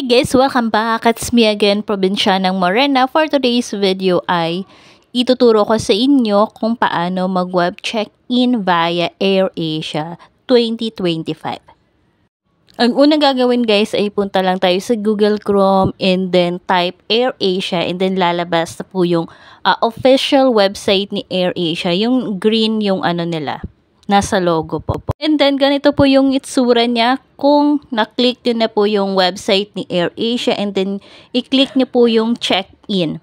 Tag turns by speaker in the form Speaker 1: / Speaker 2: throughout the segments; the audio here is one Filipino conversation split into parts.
Speaker 1: Guys, welcome back. It's me again, Probinsyanang Morena. For today's video ay ituturo ko sa inyo kung paano mag-web check-in via AirAsia 2025. Ang unang gagawin guys ay punta lang tayo sa Google Chrome and then type AirAsia and then lalabas na po yung official website ni AirAsia. Yung green yung ano nila. Nasa logo po. And then, ganito po yung itsura niya kung na-click nyo na po yung website ni AirAsia and then i-click nyo po yung check-in.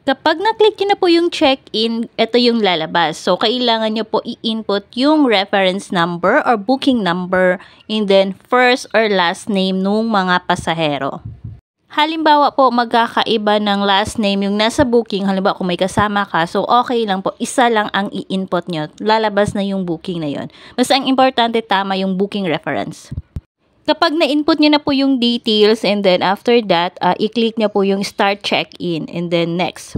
Speaker 1: Kapag na-click nyo na po yung check-in, ito yung lalabas. So, kailangan nyo po i-input yung reference number or booking number and then first or last name nung mga pasahero. Halimbawa po, magkakaiba ng last name yung nasa booking. Halimbawa, kung may kasama ka, so okay lang po, isa lang ang i-input nyo. Lalabas na yung booking na yon. Basta ang importante, tama yung booking reference. Kapag na-input nyo na po yung details and then after that, i-click nyo po yung start check-in and then next.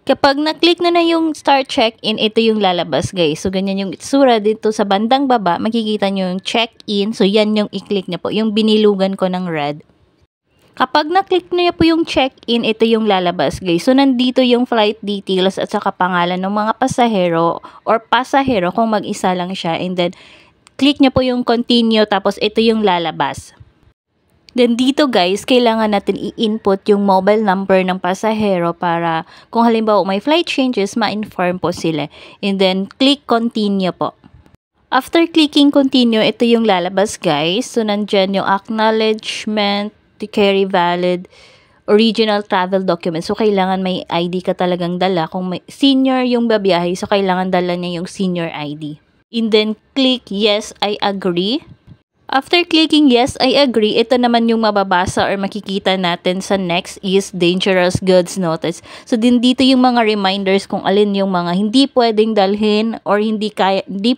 Speaker 1: Kapag na-click na yung start check-in, ito yung lalabas guys. So, ganyan yung itsura dito sa bandang baba. Makikita nyo yung check-in. So, yan yung i-click nyo po. Yung binilugan ko ng red. Kapag na-click niyo po yung check-in, ito yung lalabas guys. So, nandito yung flight details at saka pangalan ng mga pasahero or pasahero kung mag-isa lang siya. And then, click niyo po yung continue tapos ito yung lalabas. Then, dito guys, kailangan natin i-input yung mobile number ng pasahero para kung halimbawa may flight changes, ma-inform po sila. And then, click continue po. After clicking continue, ito yung lalabas guys. So, nandyan yung acknowledgement, to carry valid original travel document. So, kailangan may ID ka talagang dala. Kung may senior yung babiyahe, so kailangan dala niya yung senior ID. And then, click yes, I agree. After clicking yes, I agree, ito naman yung mababasa or makikita natin sa next is dangerous goods notice. So, din dito yung mga reminders kung alin yung mga hindi pwedeng dalhin or hindi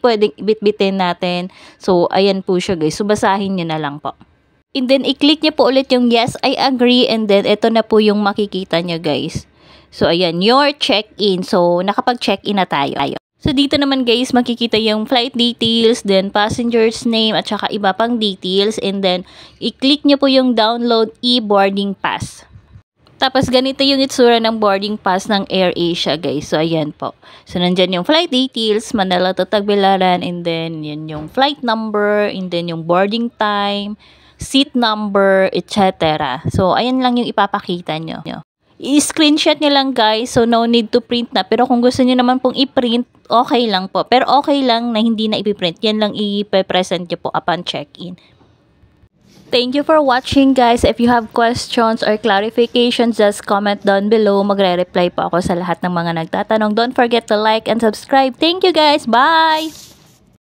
Speaker 1: pwedeng bitbitin natin. So, ayan po siya guys. So, basahin nyo na lang po. And then, i-click niyo po ulit yung yes, I agree. And then, ito na po yung makikita niyo guys. So, ayan, your check-in. So, nakapag-check-in na tayo. So, dito naman guys, makikita yung flight details, then passenger's name, at saka iba pang details. And then, i-click niyo po yung download e-boarding pass. Tapos, ganito yung itsura ng boarding pass ng AirAsia guys. So, ayan po. So, nandyan yung flight details, Manila to Tagbilaran, and then, yun yung flight number, and then yung boarding time, seat number, etc. So, ayan lang yung ipapakita nyo. I-screenshot nyo lang guys. So, no need to print na. Pero kung gusto nyo naman pong i-print, okay lang po. Pero okay lang na hindi na ipiprint. Yan lang i-present nyo po upon check-in. Thank you for watching guys. If you have questions or clarifications, just comment down below. Magre-reply po ako sa lahat ng mga nagtatanong. Don't forget to like and subscribe. Thank you guys. Bye!